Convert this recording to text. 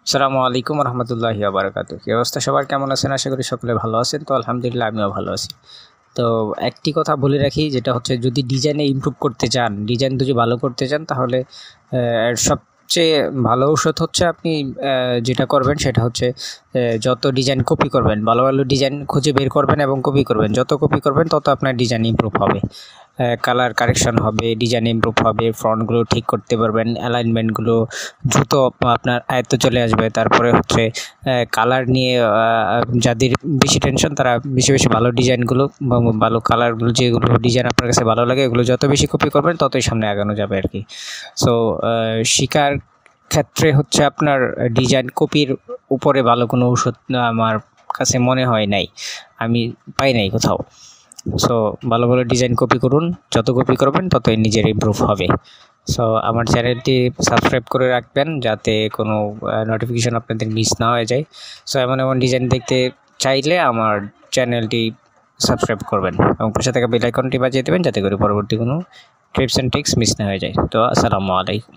আসসালামু আলাইকুম রহমতুল্লাহি ওয়া বারাকাতুহু। কি অবস্থা সবার, কেমন আছেন? আশা করি সকলে ভালো আছেন। তো আলহামদুলিল্লাহ আমিও ভালো আছি। তো একটি কথা বলে রাখি, যেটা হচ্ছে যদি ডিজাইনে ইমপ্রুভ করতে চান, ডিজাইন যদি ভালো করতে চান, তাহলে সবচেয়ে ভালো ঔষধ হচ্ছে আপনি যেটা করবেন সেটা হচ্ছে যত ডিজাইন কপি করবেন, ভালো ভালো ডিজাইন খুঁজে বের করবেন এবং কপি করবেন। যত কপি করবেন তত আপনার ডিজাইন ইমপ্রুভ হবে, কালার কারেকশন হবে, ডিজাইন ইমপ্রুভ হবে, ফ্রন্টগুলো ঠিক করতে পারবেন, অ্যালাইনমেন্টগুলো দ্রুত আপনার আয়ত্তে চলে আসবে। তারপরে হচ্ছে কালার নিয়ে যাদের বেশি টেনশন, তারা বেশি বেশি ভালো ডিজাইনগুলো বা ভালো কালারগুলো, যেগুলো ডিজাইন আপনার কাছে ভালো লাগে, এগুলো যত বেশি কপি করবেন ততই সামনে আগানো যাবে আর কি। সো শিকার ক্ষেত্রে হচ্ছে আপনার ডিজাইন কপির উপরে ভালো কোনো ঔষধ আমার কাছে মনে হয় নাই, আমি পাই নাই কোথাও। সো ভালো ভালো ডিজাইন কপি করুন, যত কপি করবেন ততই নিজের ইমপ্রুভ হবে। সো আমার চ্যানেলটি সাবস্ক্রাইব করে রাখবেন যাতে কোনো নোটিফিকেশন আপনাদের মিস না হয়ে যায়। সো এমন এমন ডিজাইন দেখতে চাইলে আমার চ্যানেলটি সাবস্ক্রাইব করবেন এবং পাশে থাকা বেল আইকনটি বাজিয়ে দেবেন যাতে করে পরবর্তী কোনো টিপস অ্যান্ড ট্রিক্স মিস না হয়ে যায়। তো আসসালামু আলাইকুম।